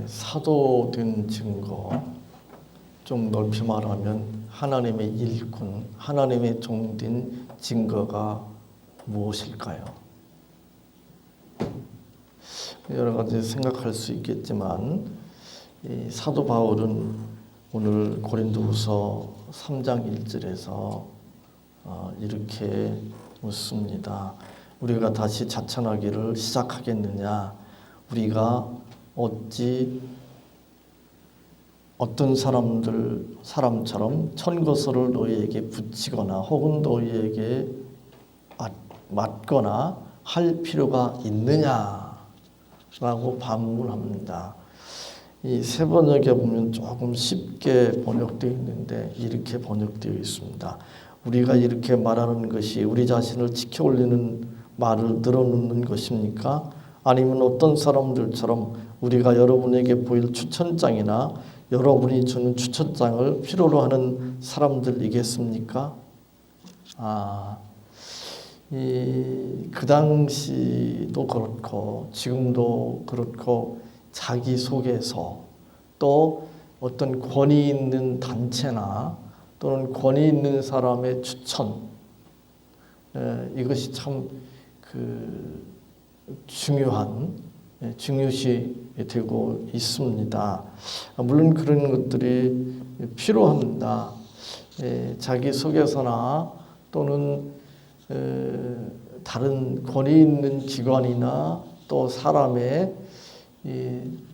사도된 증거, 좀 넓히 말하면 하나님의 일꾼, 하나님의 종된 증거가 무엇일까요? 여러 가지 생각할 수 있겠지만 이 사도 바울은 오늘 고린도후서 3장 1절에서 이렇게 묻습니다. 우리가 다시 자천하기를 시작하겠느냐? 우리가 어찌 어떤 사람처럼 천거설을 너희에게 붙이거나 혹은 너희에게 맞거나 할 필요가 있느냐라고 반문합니다. 이 세 번역에 보면 조금 쉽게 번역되어 있는데 이렇게 번역되어 있습니다. 우리가 이렇게 말하는 것이 우리 자신을 지켜 올리는 말을 늘어놓는 것입니까? 아니면 어떤 사람들처럼 우리가 여러분에게 보일 추천장이나 여러분이 주는 추천장을 필요로 하는 사람들이겠습니까? 그 당시도 그렇고 지금도 그렇고 자기소개서 또 어떤 권위 있는 단체나 또는 권위 있는 사람의 추천, 이것이 참 중요시 되고 있습니다. 물론 그런 것들이 필요합니다. 자기소개서나 또는 다른 권위 있는 기관이나 또 사람의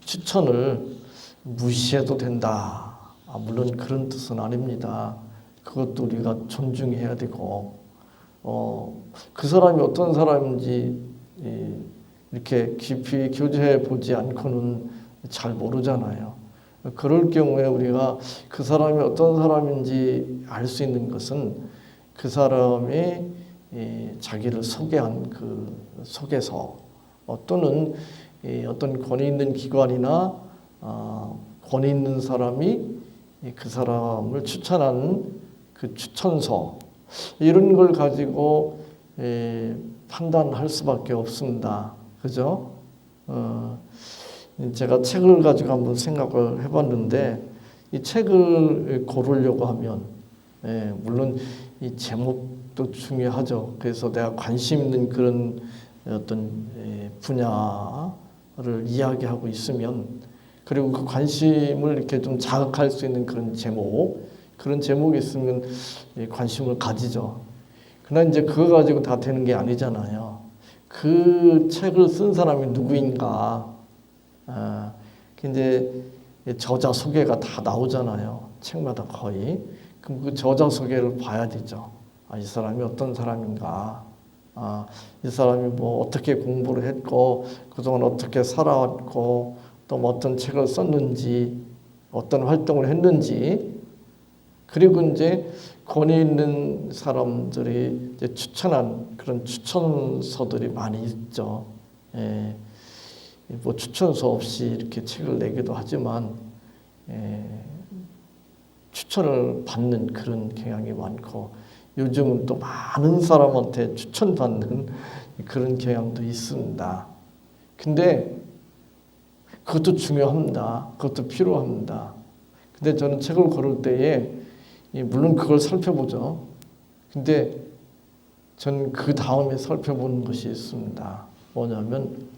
추천을 무시해도 된다. 물론 그런 뜻은 아닙니다. 그것도 우리가 존중해야 되고 그 사람이 어떤 사람인지 이렇게 깊이 교제해 보지 않고는 잘 모르잖아요. 그럴 경우에 우리가 그 사람이 어떤 사람인지 알 수 있는 것은 그 사람이 자기를 소개한 그 소개서 또는 어떤 권위 있는 기관이나 권위 있는 사람이 그 사람을 추천한 그 추천서, 이런 걸 가지고 판단할 수밖에 없습니다. 그죠? 제가 책을 가지고 한번 생각을 해봤는데 이 책을 고르려고 하면 물론 이 제목도 중요하죠. 그래서 내가 관심 있는 그런 어떤 분야를 이야기하고 있으면, 그리고 그 관심을 이렇게 좀 자극할 수 있는 그런 제목이 있으면 관심을 가지죠. 그러나 이제 그거 가지고 다 되는 게 아니잖아요. 그 책을 쓴 사람이 누구인가? 이제 저자 소개가 다 나오잖아요. 책마다 거의. 그럼 그 저자 소개를 봐야 되죠. 이 사람이 어떤 사람인가? 이 사람이 뭐 어떻게 공부를 했고 그동안 어떻게 살아왔고 또 뭐 어떤 책을 썼는지 어떤 활동을 했는지, 그리고 이제 권위 있는 사람들이 이제 추천한 그런 추천서들이 많이 있죠. 뭐 추천서 없이 이렇게 책을 내기도 하지만 추천을 받는 그런 경향이 많고, 요즘은 또 많은 사람한테 추천받는 그런 경향도 있습니다. 근데 그것도 중요합니다. 그것도 필요합니다. 근데 저는 책을 고를 때에 물론 그걸 살펴보죠. 근데 저는 그 다음에 살펴보는 것이 있습니다. 뭐냐면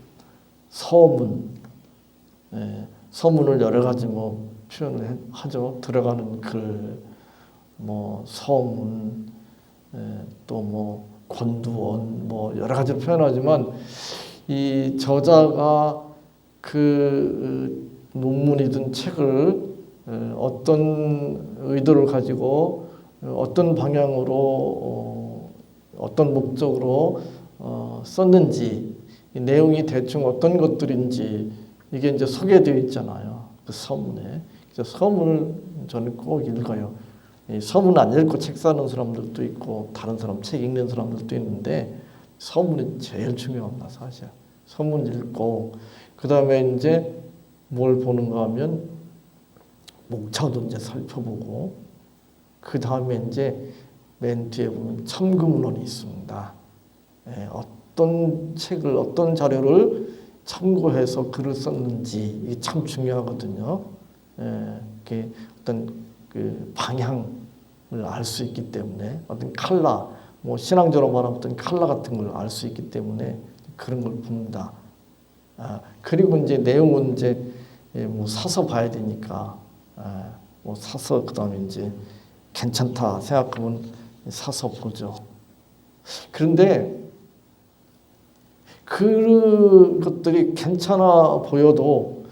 서문. 서문을 여러 가지 뭐 표현을 하죠. 들어가는 글, 뭐 서문, 또 뭐 권두원, 뭐 여러 가지로 표현하지만 이 저자가 그 논문이든 책을 어떤 의도를 가지고 어떤 방향으로 어떤 목적으로 썼는지, 이 내용이 대충 어떤 것들인지 이게 이제 소개되어 있잖아요. 그 서문에. 그래서 서문을 저는 꼭 읽어요. 이 서문 안 읽고 책 사는 사람들도 있고 다른 사람 책 읽는 사람들도 있는데 서문이 제일 중요합니다. 사실 서문 읽고 그 다음에 이제 뭘 보는가 하면 목차도 이제 살펴보고, 그 다음에 이제 맨 뒤에 보면 첨구문헌이 있습니다. 어떤 책을 어떤 자료를 참고해서 글을 썼는지 이게 참 중요하거든요. 이게 어떤 그 방향을 알 수 있기 때문에 어떤 칼라, 뭐 신앙적으로 말하면 어떤 칼라 같은 걸 알 수 있기 때문에 그런 걸 봅니다. 그리고 이제 내용은 이제 뭐 사서 봐야 되니까 뭐 사서 그다음에 이제 괜찮다 생각하면 사서 보죠. 그런데 그것들이 괜찮아 보여도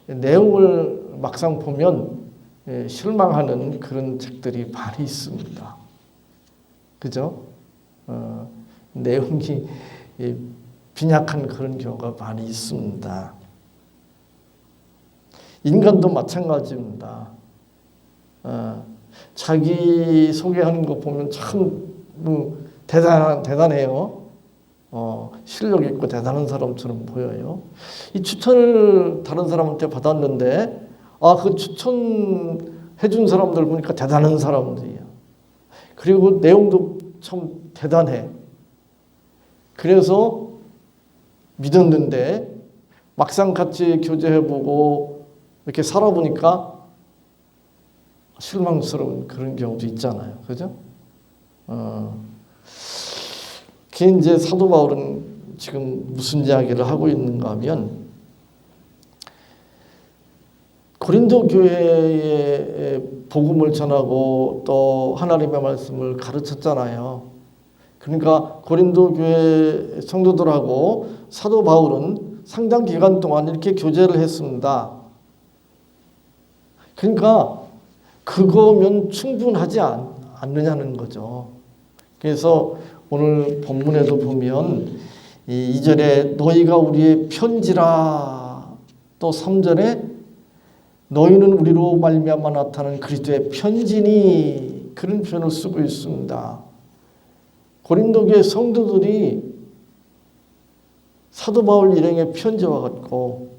내용을 막상 보면 실망하는 그런 책들이 많이 있습니다. 그죠? 내용이 빈약한 그런 경우가 많이 있습니다. 인간도 마찬가지입니다. 자기 소개하는 거 보면 참 대단해요. 실력 있고 대단한 사람처럼 보여요. 이 추천을 다른 사람한테 받았는데 그 추천해 준 사람들 보니까 대단한 사람들이에요. 그리고 내용도 참 대단해. 그래서 믿었는데 막상 같이 교제해보고 이렇게 살아보니까 실망스러운 그런 경우도 있잖아요. 그죠? 그게 이제 사도 바울은 지금 무슨 이야기를 하고 있는가 하면 고린도 교회에 복음을 전하고 또 하나님의 말씀을 가르쳤잖아요. 그러니까 고린도 교회 성도들하고 사도 바울은 상당 기간 동안 이렇게 교제를 했습니다. 그러니까 그거면 충분하지 않느냐는 거죠. 그래서 오늘 본문에도 보면 2절에 너희가 우리의 편지라, 또 3절에 너희는 우리로 말미암아 나타난 그리스도의 편지니, 그런 표현을 쓰고 있습니다. 고린도 교회 성도들이 사도 바울 일행의 편지와 같고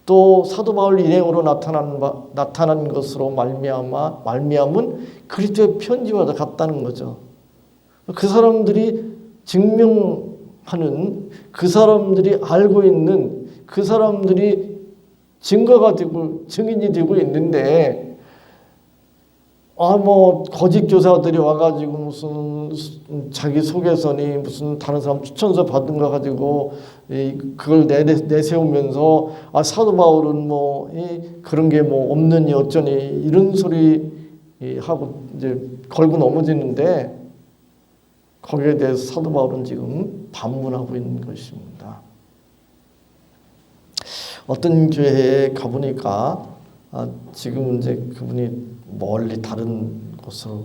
또 사도 바울 일행으로 나타난 것으로 말미암은 그리스도의 편지와 같다는 거죠. 그 사람들이 증명하는, 그 사람들이 알고 있는, 그 사람들이 증거가 되고 증인이 되고 있는데 뭐 거짓 교사들이 와가지고 무슨 자기 소개서니 무슨 다른 사람 추천서 받은 거 가지고 그걸 내세우면서 사도 바울은 뭐 그런 게 뭐 없느니 어쩌니 이런 소리 하고 이제 걸고 넘어지는데 거기에 대해서 사도 바울은 지금 반문하고 있는 것입니다. 어떤 교회에 가보니까 지금 이제 그분이 멀리 다른 곳으로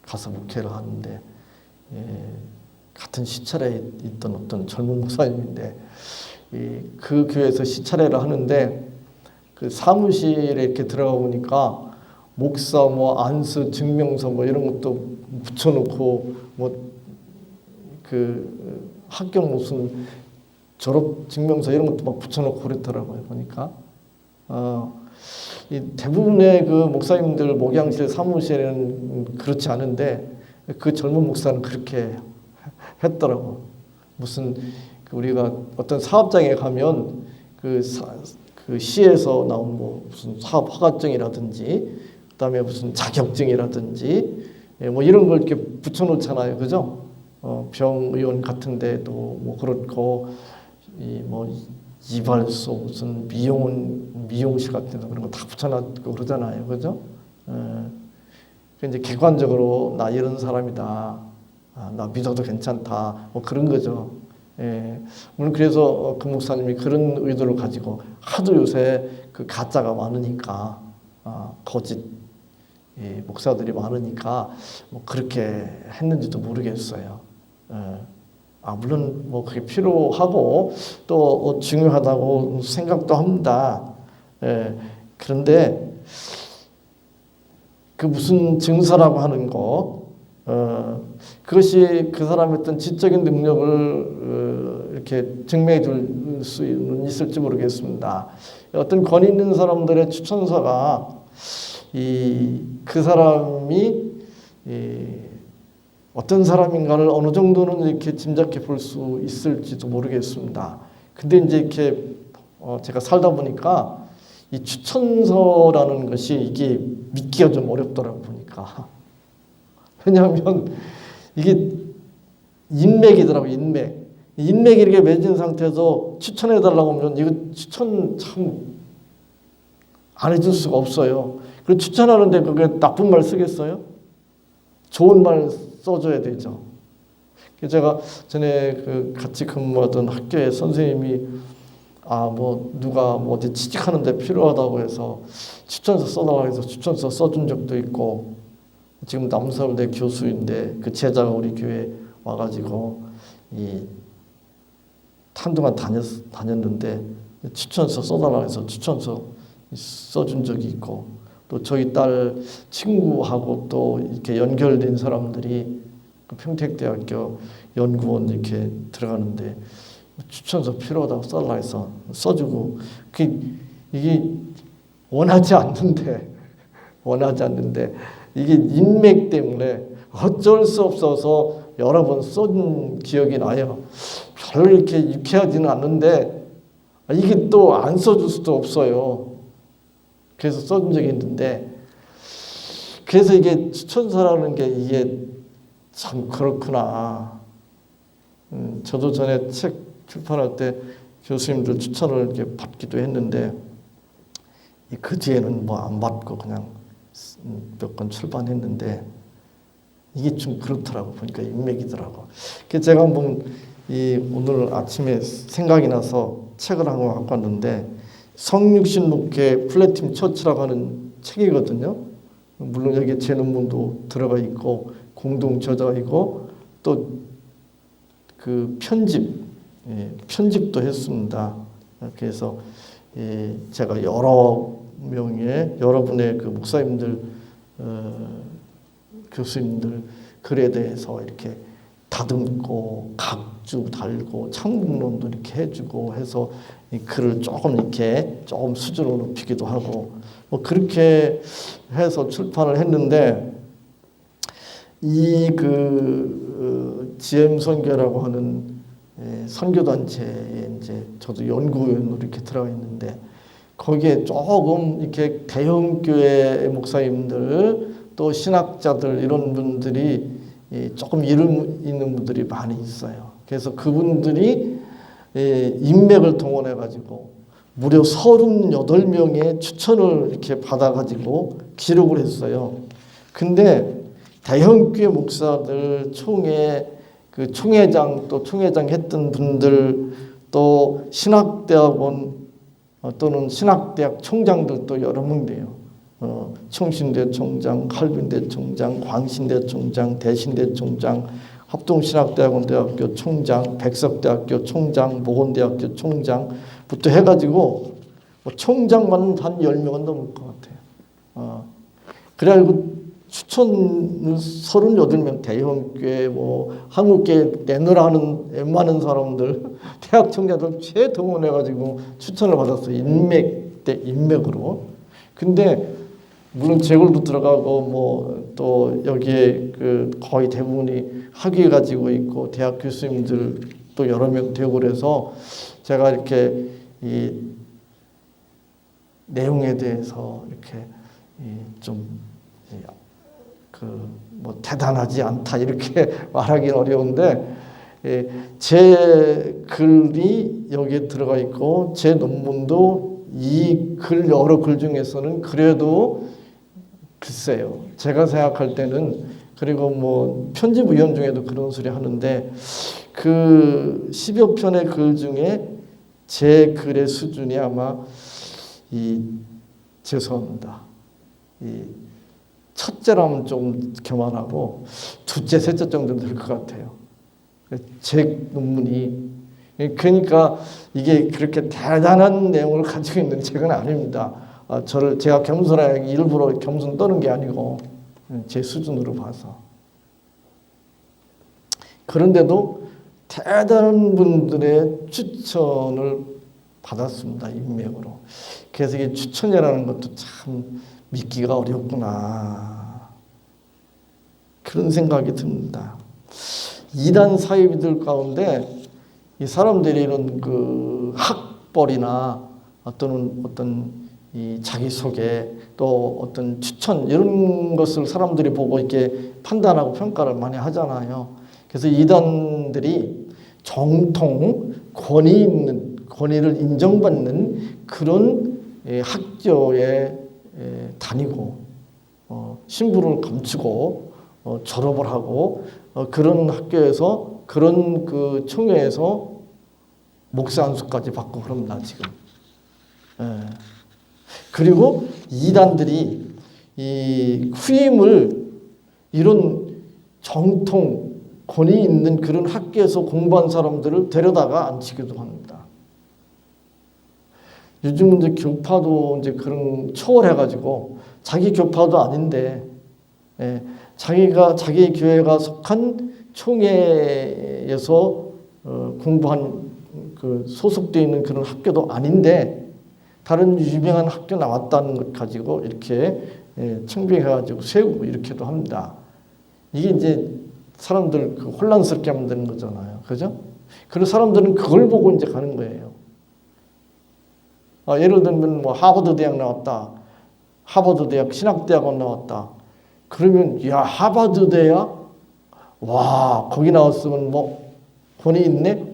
가서 목회를 하는데 같은 시찰에 있던 어떤 젊은 목사님인데 그 교회에서 시찰회를 하는데 그 사무실에 이렇게 들어가 보니까 목사 뭐 안수 증명서 뭐 이런 것도 붙여놓고 뭐 그 학교 무슨 졸업 증명서 이런 것도 막 붙여놓고 그랬더라고요. 보니까 이 대부분의 그 목사님들 목양실 사무실에는 그렇지 않은데 그 젊은 목사는 그렇게 했더라고. 무슨 우리가 어떤 사업장에 가면 그 시에서 나온 뭐 무슨 사업 허가증이라든지 그다음에 무슨 자격증이라든지 뭐 이런 걸 이렇게 붙여놓잖아요, 그죠? 병의원 같은데도 뭐 그렇고 뭐 이발소 무슨 미용실 같은 데 그런 거 다 붙여놨고 그러잖아요, 그죠? 이제 객관적으로 나 이런 사람이다, 나 믿어도 괜찮다, 뭐 그런 거죠. 물론 그래서 그 목사님이 그런 의도를 가지고 하도 요새 그 가짜가 많으니까 거짓 목사들이 많으니까 뭐 그렇게 했는지도 모르겠어요. 물론 뭐 그게 필요하고 또 중요하다고 생각도 합니다. 그런데 그 무슨 증서라고 하는 거, 그것이 그 사람의 어떤 지적인 능력을 이렇게 증명해 줄 수는 있을지 모르겠습니다. 어떤 권위 있는 사람들의 추천서가 그 사람이 어떤 사람인가를 어느 정도는 이렇게 짐작해 볼 수 있을지도 모르겠습니다. 근데 이제 이렇게 제가 살다 보니까 이 추천서라는 것이 이게 믿기가 좀 어렵더라고 보니까. 왜냐하면 이게 인맥이더라고, 인맥. 인맥이 이렇게 맺은 상태에서 추천해달라고 하면 이거 추천 참 안 해줄 수가 없어요. 그리고 추천하는데 그게 나쁜 말 쓰겠어요? 좋은 말 써줘야 되죠. 제가 전에 그 같이 근무하던 학교에 선생님이 뭐 누가 뭐 어디 취직하는데 필요하다고 해서 추천서 써달라고 해서 추천서 써준 적도 있고, 지금 남서울대 교수인데 그 제자가 우리 교회 와가지고 한동안 다녔는데 추천서 써달라고 해서 추천서 써준 적이 있고, 또 저희 딸 친구하고 또 이렇게 연결된 사람들이 그 평택대학교 연구원 이렇게 들어가는데 추천서 필요하다고 써달라고 해서 써주고, 이게 원하지 않는데 이게 인맥 때문에 어쩔 수 없어서 여러 번 써준 기억이 나요. 별로 이렇게 유쾌하지는 않는데 이게 또 안 써줄 수도 없어요. 그래서 써준 적이 있는데, 그래서 이게 추천서라는 게 이게 참 그렇구나. 저도 전에 책 출판할 때 교수님들 추천을 이렇게 받기도 했는데 그 뒤에는 뭐 안 받고 그냥 몇 권 출판했는데, 이게 좀 그렇더라고 보니까 인맥이더라고. 그래서 제가 한번 오늘 아침에 생각이 나서 책을 한 권 갖고 왔는데, 성육신 목회 플래팀 처치라고 하는 책이거든요. 물론 여기 제 논문도 들어가 있고 공동 저자이고 또 그 편집도 했습니다. 그래서 제가 여러분의 그 목사님들, 교수님들 글에 대해서 이렇게 다듬고 각주 달고 창문론도 이렇게 해주고 해서 이 글을 조금 수준을 높이기도 하고 뭐 그렇게 해서 출판을 했는데, GM 선교라고 하는 선교단체에 이제 저도 연구위원으로 이렇게 들어가 있는데, 거기에 조금 이렇게 대형교회 목사님들 또 신학자들 이런 분들이 조금 이름 있는 분들이 많이 있어요. 그래서 그분들이 인맥을 동원해 가지고 무려 38명의 추천을 이렇게 받아 가지고 기록을 했어요. 근데 대형교회 목사들 그 총회장 또 총회장 했던 분들 또 신학대학원 또는 신학대학 총장들도 여러 명이에요. 청신대 총장, 칼빈대 총장, 광신대 총장, 대신대 총장, 합동신학대학원 대학교 총장, 백석대학교 총장, 모건대학교 총장부터 해가지고 총장만 한 10명은 넘을 것 같아요. 그래가지고 추천을 38명, 대형교회, 한국교회 내놓으라 하는 웬만한 사람들, 대학 총장들 최동원해가지고 추천을 받았어요. 인맥으로. 근데 물론 제 글도 들어가고 또 여기에 거의 대부분이 학위 가지고 있고 대학 교수님들 또 여러 명 되고 그래서 제가 이렇게 이 내용에 대해서 이렇게 대단하지 않다 이렇게 말하기는 어려운데, 제 글이 여기에 들어가 있고 제 논문도 이 여러 글 중에서는 그래도 글쎄요, 제가 생각할 때는, 그리고 편집위원 중에도 그런 소리 하는데, 그 10여 편의 글 중에 제 글의 수준이 아마 죄송합니다. 첫째라면 좀 교만하고 둘째, 셋째 정도 될 것 같아요. 제 논문이. 그러니까 이게 그렇게 대단한 내용을 가지고 있는 책은 아닙니다. 제가 겸손하게 일부러 겸손 떠는 게 아니고 제 수준으로 봐서. 그런데도 대단한 분들의 추천을 받았습니다. 인맥으로. 그래서 이게 추천이라는 것도 참 믿기가 어렵구나, 그런 생각이 듭니다. 이단 사이비들 가운데 이 사람들이 이런 그 학벌이나 어떤 이 자기소개 또 어떤 추천 이런 것을 사람들이 보고 이렇게 판단하고 평가를 많이 하잖아요. 그래서 이단들이 정통 권위를 인정받는 그런 학교에 다니고 신분을 감추고 졸업을 하고 그런 학교에서 그런 그 총회에서 목사 안수까지 받고 그럽니다 지금. 그리고 이단들이 이 후임을 이런 정통 권위 있는 그런 학교에서 공부한 사람들을 데려다가 앉히기도 합니다. 요즘 이제 교파도 이제 그런 초월해가지고 자기 교파도 아닌데 자기 교회가 속한 총회에서 공부한 그 소속되어 있는 그런 학교도 아닌데 다른 유명한 학교 나왔다는 것 가지고 이렇게 청빙해가지고 세우고 이렇게도 합니다. 이게 이제 사람들 그 혼란스럽게 만드는 거잖아요. 그죠? 그래서 사람들은 그걸 보고 이제 가는 거예요. 예를 들면 뭐 하버드 대학 나왔다. 하버드 대학 신학대학원 나왔다. 그러면 야 하버드 대학? 와 거기 나왔으면 뭐 권위 있네?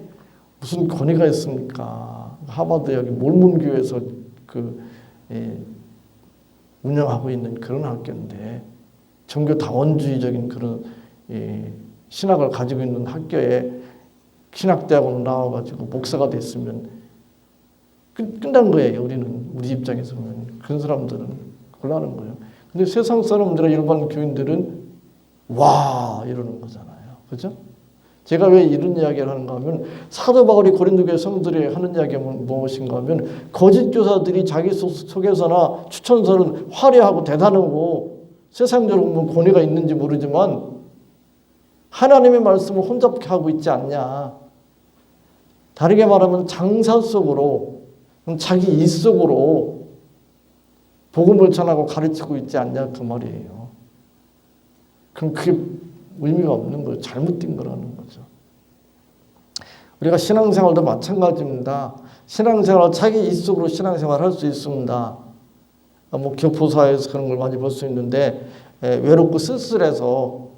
무슨 권위가 있습니까? 하버드 대학이 몰몬교에서 운영하고 있는 그런 학교인데 종교 다원주의적인 그런 신학을 가지고 있는 학교에 신학대학원으로 나와가지고 목사가 됐으면 끝난 거예요. 우리 입장에서 보면 그런 사람들은 곤란한 거예요. 근데 세상 사람들은 일반 교인들은 와 이러는 거잖아요. 그죠? 제가 왜 이런 이야기를 하는가 하면 사도 바울이 고린도 교회 성도들이 하는 이야기가 무엇인가 하면 거짓 교사들이 자기 소개서나 추천서는 화려하고 대단하고 세상적으로 보면 권위가 있는지 모르지만 하나님의 말씀을 혼잡케 하고 있지 않냐. 다르게 말하면 장사 속으로 자기 일 속으로 복음을 전하고 가르치고 있지 않냐 그 말이에요. 그럼 그게 의미가 없는 거예요. 잘못된 거라는 거죠. 우리가 신앙생활도 마찬가지입니다. 신앙생활 자기 일 속으로 신앙생활 할 수 있습니다. 뭐 교포사에서 그런 걸 많이 볼 수 있는데 외롭고 쓸쓸해서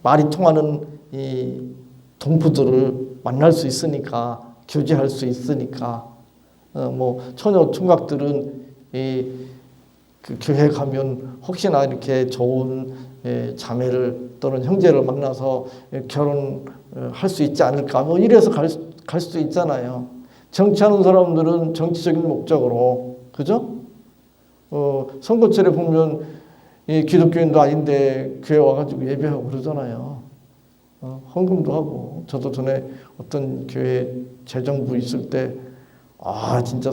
말이 통하는 이 동포들을 만날 수 있으니까 교제할 수 있으니까 뭐 처녀 총각들은 그 교회 가면 혹시나 이렇게 좋은 자매를 또는 형제를 만나서 결혼할 수 있지 않을까 뭐 이래서 갈 수 있잖아요. 정치하는 사람들은 정치적인 목적으로 그죠? 선거철에 보면 기독교인도 아닌데 교회 와가지고 예배하고 그러잖아요. 헌금도 하고 저도 전에 어떤 교회 재정부 있을 때 진짜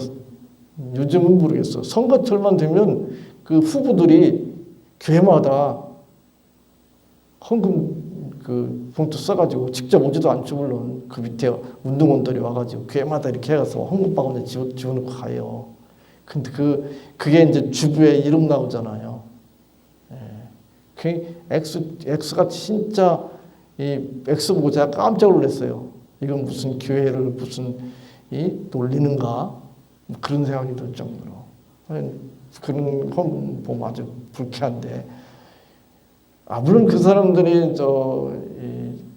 요즘은 모르겠어. 선거철만 되면 그 후보들이 교회마다 헌금 그 봉투 써가지고 직접 오지도 않죠. 물론 그 밑에 운동원들이 와가지고 교회마다 이렇게 해서 헌금 바구니에 집어넣고 가요. 근데 그게 이제 주부의 이름 나오잖아요. 그 X가 진짜 이 X 보고 제가 깜짝 놀랐어요. 이건 무슨 교회를 무슨 놀리는가 그런 생각이 들 정도로 그런 건 보면 아주 불쾌한데 물론 그 사람들이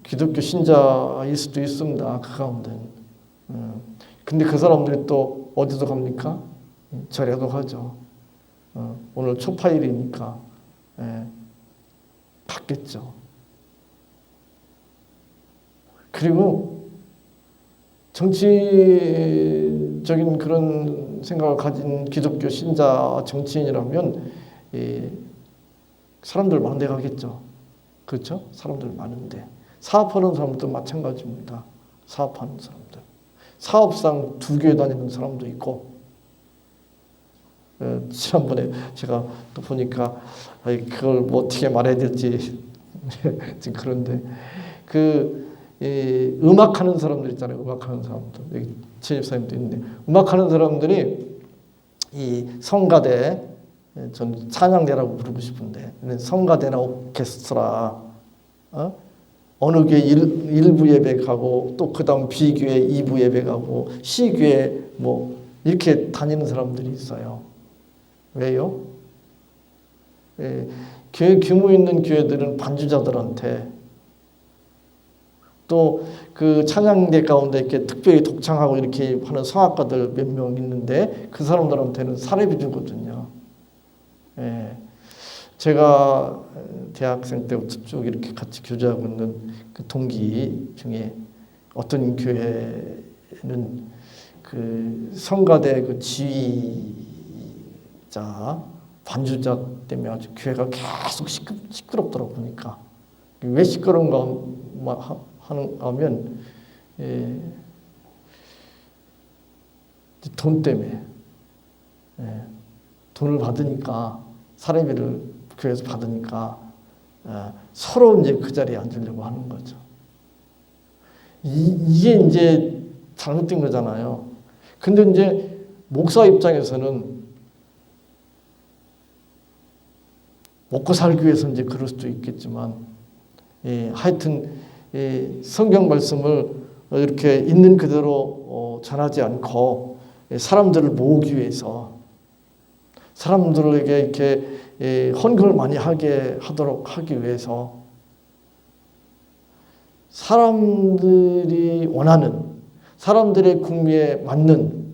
기독교 신자일 수도 있습니다. 그 가운데는. 근데 그 사람들이 또 어디서 갑니까? 절에도 가죠. 오늘 초파일이니까 갔겠죠. 그리고 정치적인 그런 생각을 가진 기독교 신자 정치인이라면 사람들 많은데 가겠죠. 그렇죠? 사람들 많은데 사업하는 사람도 마찬가지입니다. 사업하는 사람들 사업상 두 교회 다니는 사람도 있고 지난번에 제가 또 보니까 그걸 뭐 어떻게 말해야 될지 지금 그런데 음악하는 사람들 있잖아요. 음악하는 사람들 여기 최집사님도 있는데 음악하는 사람들이 이 성가대 전 찬양대라고 부르고 싶은데 성가대나 오케스트라 어느 교회 1부 예배 가고 또 그 다음 B교회 2부 예배 가고 C교회 뭐 이렇게 다니는 사람들이 있어요. 왜요? 교회 규모 있는 교회들은 반주자들한테 또 그 찬양대 가운데 이렇게 특별히 독창하고 이렇게 하는 성악가들 몇 명 있는데 그 사람들한테는 사례비 주거든요. 제가 대학생 때부터 쭉 이렇게 같이 교제하고 있는 그 동기 중에 어떤 교회는 그 성가대 그 지휘자 반주자 때문에 아주 교회가 계속 시끄럽더라고 보니까. 왜 시끄러운가 하면 돈 때문에 돈을 받으니까 사례비를 교회에서 받으니까 서로 이제 그 자리에 앉으려고 하는 거죠. 이게 이제 잘못된 거잖아요. 근데 이제 목사 입장에서는 먹고 살기 위해서 이제 그럴 수도 있겠지만, 하여튼 성경 말씀을 이렇게 있는 그대로 전하지 않고 사람들을 모으기 위해서 사람들에게 이렇게 헌금을 많이 하도록 하기 위해서 사람들이 원하는 사람들의 궁리에 맞는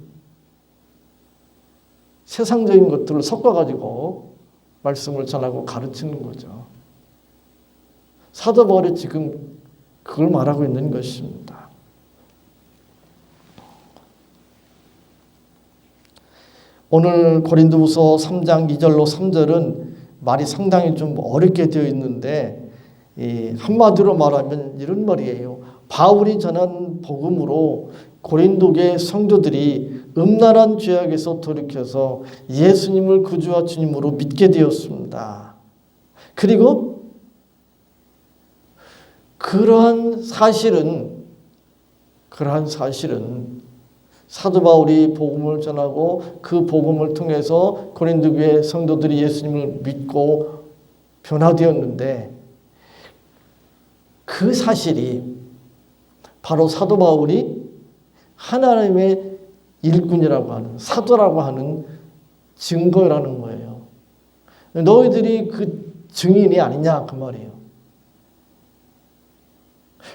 세상적인 것들을 섞어가지고 말씀을 전하고 가르치는 거죠. 사도 바울이 지금 그걸 말하고 있는 것입니다. 오늘 고린도후서 3장 2절로 3절은 말이 상당히 좀 어렵게 되어 있는데 한마디로 말하면 이런 말이에요. 바울이 전한 복음으로 고린도계 성도들이 음란한 죄악에서 돌이켜서 예수님을 구주와 주님으로 믿게 되었습니다. 그리고 그러한 사실은 사도 바울이 복음을 전하고 그 복음을 통해서 고린도 교회 성도들이 예수님을 믿고 변화되었는데, 그 사실이 바로 사도 바울이 하나님의 일꾼이라고 하는, 사도라고 하는 증거라는 거예요. 너희들이 그 증인이 아니냐 그 말이에요.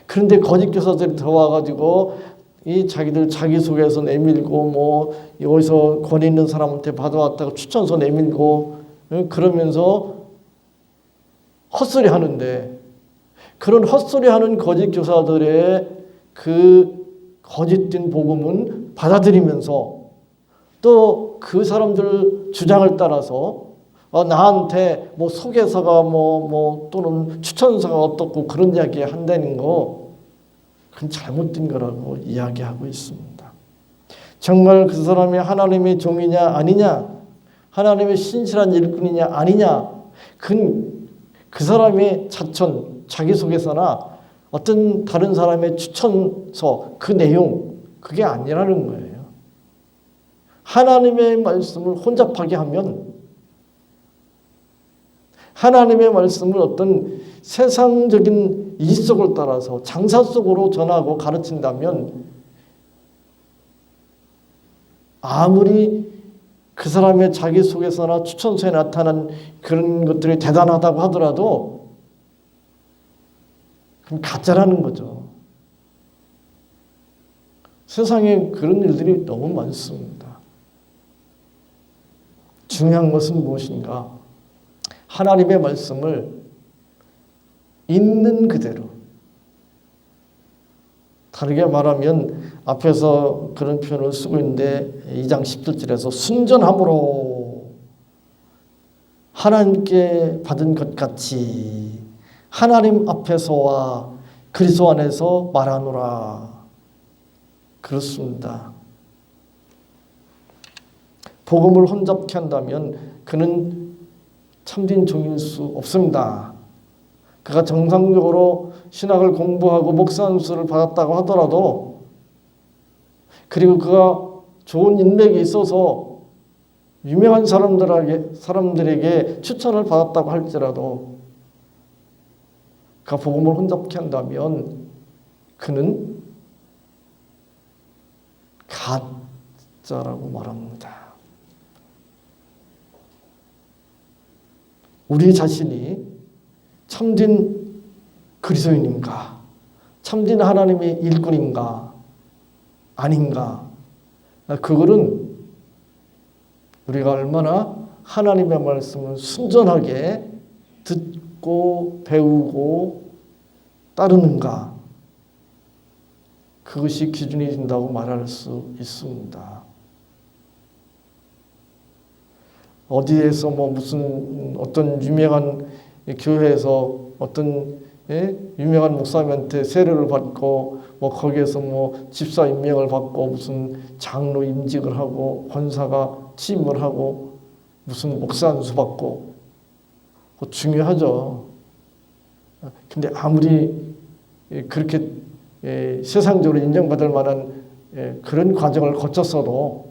그런데 거짓 교사들이 들어와가지고 자기들 자기소개서 내밀고 뭐 여기서 권위 있는 사람한테 받아왔다가 추천서 내밀고 그러면서 헛소리 하는데, 그런 헛소리 하는 거짓 교사들의 그 거짓된 복음은 받아들이면서 또 그 사람들 주장을 따라서 나한테 뭐 소개서가 뭐 또는 추천서가 어떻고 그런 이야기 한다는 거, 그건 잘못된 거라고 이야기하고 있습니다. 정말 그 사람이 하나님의 종이냐 아니냐, 하나님의 신실한 일꾼이냐 아니냐, 그 사람의 자천, 자기소개서나 어떤 다른 사람의 추천서 그 내용, 그게 아니라는 거예요. 하나님의 말씀을 혼잡하게 하면, 하나님의 말씀을 어떤 세상적인 이속을 따라서 장사 속으로 전하고 가르친다면, 아무리 그 사람의 자기소개서나 추천서에 나타난 그런 것들이 대단하다고 하더라도 그럼 가짜라는 거죠. 세상에 그런 일들이 너무 많습니다. 중요한 것은 무엇인가? 하나님의 말씀을 있는 그대로, 다르게 말하면 앞에서 그런 표현을 쓰고 있는데 2장 17절에서 순전함으로 하나님께 받은 것 같이 하나님 앞에서와 그리스도 안에서 말하노라. 그렇습니다. 복음을 혼잡케 한다면 그는 참된 종일 수 없습니다. 그가 정상적으로 신학을 공부하고 목사 안수를 받았다고 하더라도, 그리고 그가 좋은 인맥이 있어서 유명한 사람들에게 추천을 받았다고 할지라도 그가 복음을 혼잡케 한다면 그는 가짜라고 말합니다. 우리 자신이 참된 그리스도인인가, 참된 하나님의 일꾼인가 아닌가, 그거는 우리가 얼마나 하나님의 말씀을 순전하게 듣고 배우고 따르는가, 그것이 기준이 된다고 말할 수 있습니다. 어디에서 무슨 어떤 유명한 교회에서 어떤 유명한 목사님한테 세례를 받고 거기에서 집사 임명을 받고 무슨 장로 임직을 하고 권사가 취임을 하고 무슨 목사 안수 받고 중요하죠. 근데 아무리 그렇게 세상적으로 인정받을 만한 그런 과정을 거쳤어도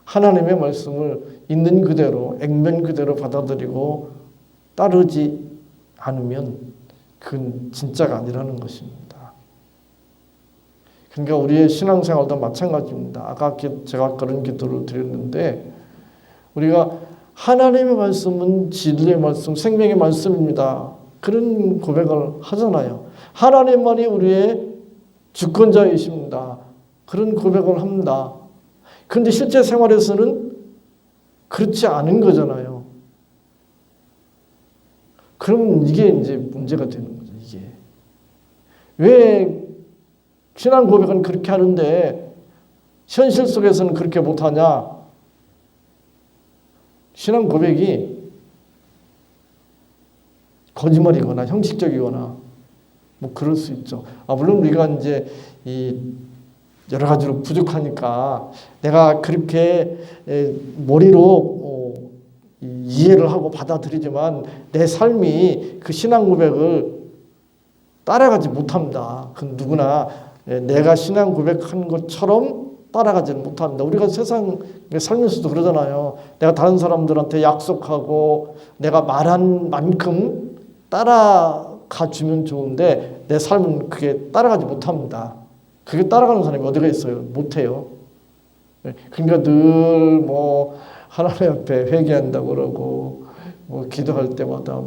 하나님의 말씀을 있는 그대로 액면 그대로 받아들이고 따르지 않으면 그건 진짜가 아니라는 것입니다. 그러니까 우리의 신앙생활도 마찬가지입니다. 아까 제가 그런 기도를 드렸는데, 우리가 하나님의 말씀은 진리의 말씀, 생명의 말씀입니다. 그런 고백을 하잖아요. 하나님만이 우리의 주권자이십니다. 그런 고백을 합니다. 그런데 실제 생활에서는 그렇지 않은 거잖아요. 그러면 이게 이제 문제가 되는 거죠. 이게 왜 신앙 고백은 그렇게 하는데 현실 속에서는 그렇게 못하냐? 신앙 고백이 거짓말이거나 형식적이거나 그럴 수 있죠. 물론 우리가 이제 여러 가지로 부족하니까 내가 그렇게 머리로 이해를 하고 받아들이지만 내 삶이 그 신앙 고백을 따라가지 못합니다. 그 누구나 내가 신앙 고백한 것처럼 따라가지는 못합니다. 우리가 세상 살면서도 그러잖아요. 내가 다른 사람들한테 약속하고 내가 말한 만큼 따라가 주면 좋은데 내 삶은 그게 따라가지 못합니다. 그게 따라가는 사람이 어디가 있어요? 못해요. 그러니까 늘 하나님 앞에 회개한다고 그러고 기도할 때마다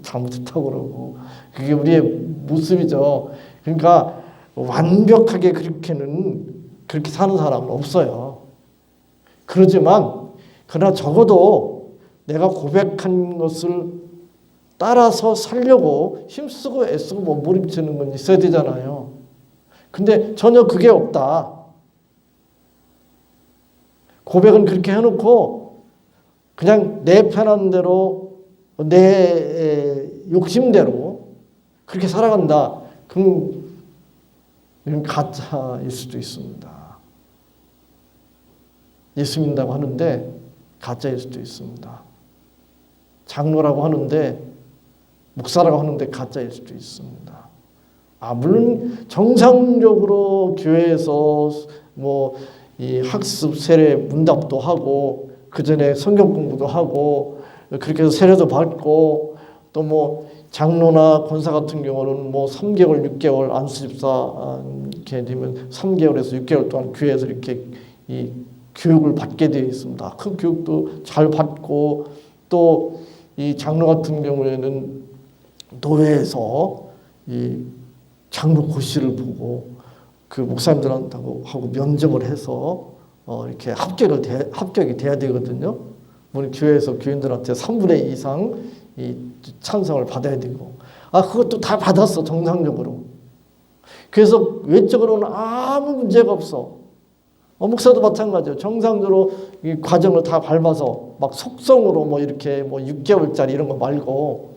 잘못했다고 그러고, 그게 우리의 모습이죠. 그러니까 완벽하게 그렇게 사는 사람은 없어요. 그러나 적어도 내가 고백한 것을 따라서 살려고 힘쓰고 애쓰고 몸부림치는 건 있어야 되잖아요. 근데 전혀 그게 없다. 고백은 그렇게 해놓고 그냥 내 편한 대로 내 욕심대로 그렇게 살아간다. 그럼 가짜일 수도 있습니다. 예수 믿는다고 하는데 가짜일 수도 있습니다. 장로라고 하는데, 목사라고 하는데 가짜일 수도 있습니다. 물론 정상적으로 교회에서 이 학습 세례 문답도 하고 그 전에 성경 공부도 하고 그렇게 해서 세례도 받고, 또 장로나 권사 같은 경우는 3개월, 6개월 안수집사 이렇게 되면 3개월에서 6개월 동안 교회에서 이렇게 이 교육을 받게 되어 있습니다. 그 교육도 잘 받고, 또 이 장로 같은 경우에는 노회에서 이 장로 고시를 보고 그 목사님들하고 면접을 해서 이렇게 합격이 돼야 되거든요. 우리 교회에서 교인들한테 3분의 2 이상 이 찬성을 받아야 되고, 그것도 다 받았어, 정상적으로. 그래서 외적으로는 아무 문제가 없어. 목사도 마찬가지예요. 정상적으로 이 과정을 다 밟아서 속성으로 이렇게 6개월짜리 이런 거 말고,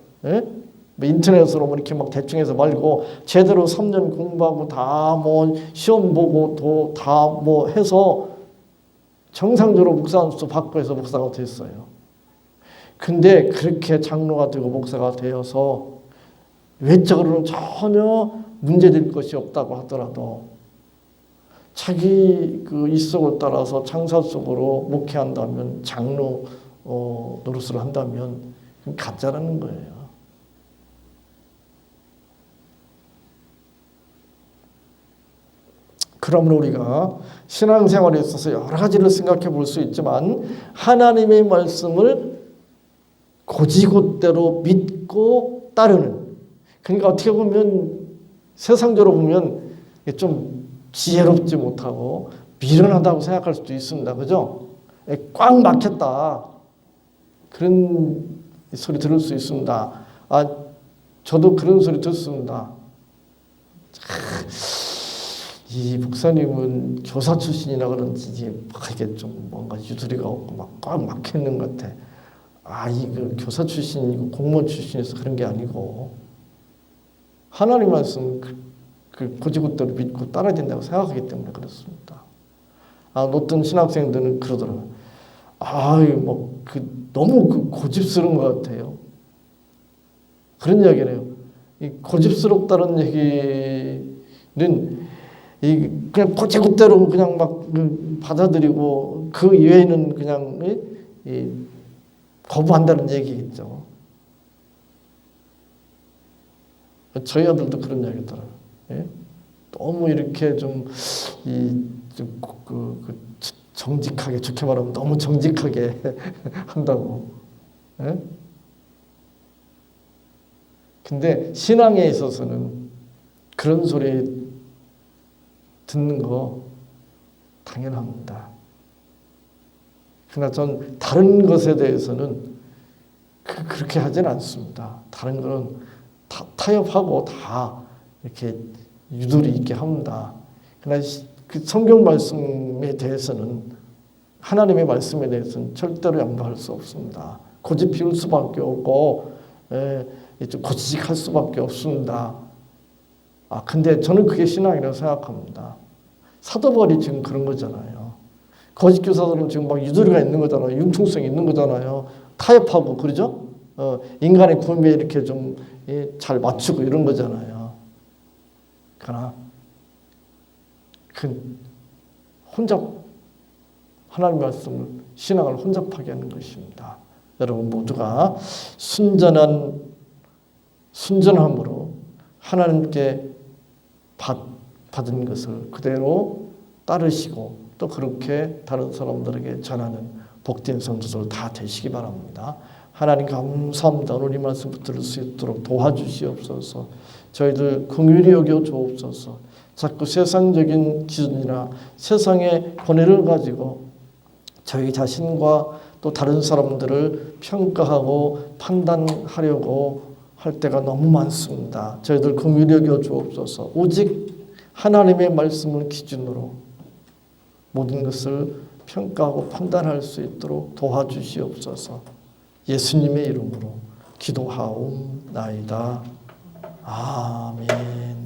인터넷으로 이렇게 대충 해서 말고, 제대로 3년 공부하고 다 시험 보고 다 해서 정상적으로 목사 안수 받고 해서 목사가 됐어요. 근데 그렇게 장로가 되고 목사가 되어서 외적으로는 전혀 문제될 것이 없다고 하더라도 자기 그 이성을 따라서 창사 속으로 목회한다면, 장로 노릇을 한다면 그건 가짜라는 거예요. 그러므로 우리가 신앙생활에 있어서 여러 가지를 생각해 볼 수 있지만 하나님의 말씀을 곧이곧대로 믿고 따르는, 그러니까 어떻게 보면 세상적으로 보면 좀 지혜롭지 못하고 미련하다고 생각할 수도 있습니다. 그죠? 꽉 막혔다, 그런 소리 들을 수 있습니다. 저도 그런 소리 듣습니다. 이 목사님은 교사 출신이라 그런지 이게 좀 뭔가 유두리가 없고 막 꽉 막혀있는 것 같아. 이거 교사 출신이고 공무원 출신에서 그런 게 아니고 하나님 말씀 곧이곧대로 믿고 따라야 된다고 생각하기 때문에 그렇습니다. 어떤 신학생들은 그러더라고요. 너무 고집스러운 것 같아요. 그런 이야기를 해요. 이 고집스럽다는 얘기는 그냥 곧이곧대로 그냥 막 받아들이고 그 이외에는 그냥 거부한다는 얘기겠죠. 저희 아들도 그런 이야기더라고요. 너무 이렇게 정직하게, 좋게 말하면 너무 정직하게 한다고. 근데 신앙에 있어서는 그런 소리 듣는 거 당연합니다. 그러나 전 다른 것에 대해서는 그렇게 하지는 않습니다. 다른 거는 다 타협하고 다 이렇게 유도리 있게 합니다. 그러나 그 성경 말씀에 대해서는, 하나님의 말씀에 대해서는 절대로 양보할 수 없습니다. 고집 피울 수밖에 없고 좀 고지식할 수밖에 없습니다. 근데 저는 그게 신앙이라고 생각합니다. 사도 바울이 지금 그런 거잖아요. 거짓 교사들은 지금 막 유도리가 있는 거잖아요. 융통성이 있는 거잖아요. 타협하고 그러죠. 인간의 구미에 이렇게 좀 잘 맞추고 이런 거잖아요. 그러나 혼자 하나님 말씀을, 신앙을 혼잡하게 하는 것입니다. 여러분 모두가 순전함으로 하나님께 받은 것을 그대로 따르시고 또 그렇게 다른 사람들에게 전하는 복된 성도들 다 되시기 바랍니다. 하나님 감사합니다. 오늘 이 말씀 들을 수 있도록 도와주시옵소서. 저희들 긍휼히 여겨 주옵소서. 자꾸 세상적인 기준이나 세상의 권위를 가지고 저희 자신과 또 다른 사람들을 평가하고 판단하려고 할 때가 너무 많습니다. 저희들 긍휼히 여겨 주옵소서. 오직 하나님의 말씀을 기준으로 모든 것을 평가하고 판단할 수 있도록 도와주시옵소서. 예수님의 이름으로 기도하옵나이다. 아멘.